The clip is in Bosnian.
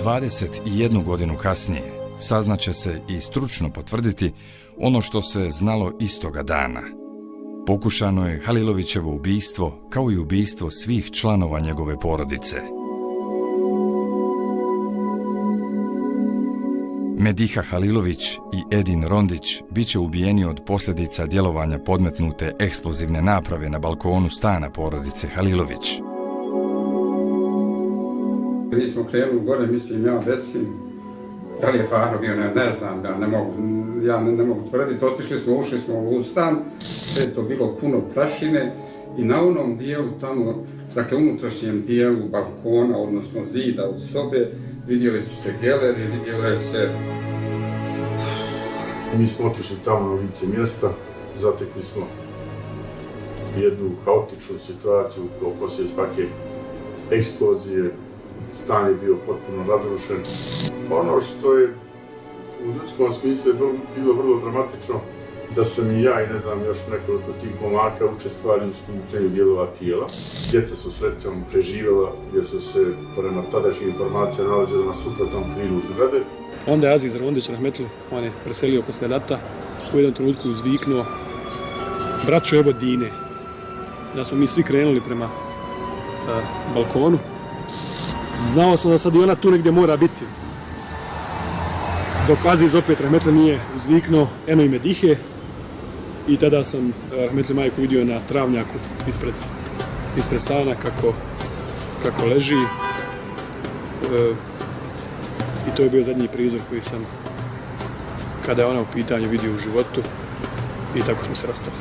21 godinu kasnije saznaće se i stručno potvrditi ono što se znalo istoga dana. Pokušano je Halilovićevo ubijstvo kao i ubijstvo svih članova njegove porodice. Mediha Halilović i Edin Rondić bit će ubijeni od posljedica djelovanja podmetnute eksplozivne naprave na balkonu stana porodice Halilović. Mi smo krenuli gore, mislim, ja desim, da li je Fahro bio, ne znam, ja ne mogu tvrditi. Ušli smo u stan, sve je to bilo puno prašine i na onom dijelu tamo, dakle unutrašnjem dijelu balkona, odnosno zida od sobe, vidjeli su se geleri, vidjeli se... Mi smo otišli tamo na lice mjesta, zatekli smo jednu haotičnu situaciju poslije svake eksplozije. Stan je bio potpuno razrušen. Ono što je u ljudskom smislu je bilo vrlo dramatično, da sam i ja i ne znam još nekoliko tih momaka učestvovali u skupljanju dijelova tijela. Djeca su srećom preživjela jer su se, prema tadašnjih informacija, nalazila na suprotnom krilu zgrade. Onda je Aziz Rondić rahmetli, on je preselio posle rata, u jednom trenutku uzviknuo: braćo, evo Dine. Da smo mi svi krenuli prema balkonu. Znao sam da sad i ona tu negdje mora biti. Dok Aziz opet rahmetli nije uzviknuo eno ime Dihe, i tada sam rahmetli majku vidio na travnjaku ispred stana kako leži. I to je bio zadnji prizor koji sam, kada je ona u pitanju, vidio u životu, i tako smo se rastali.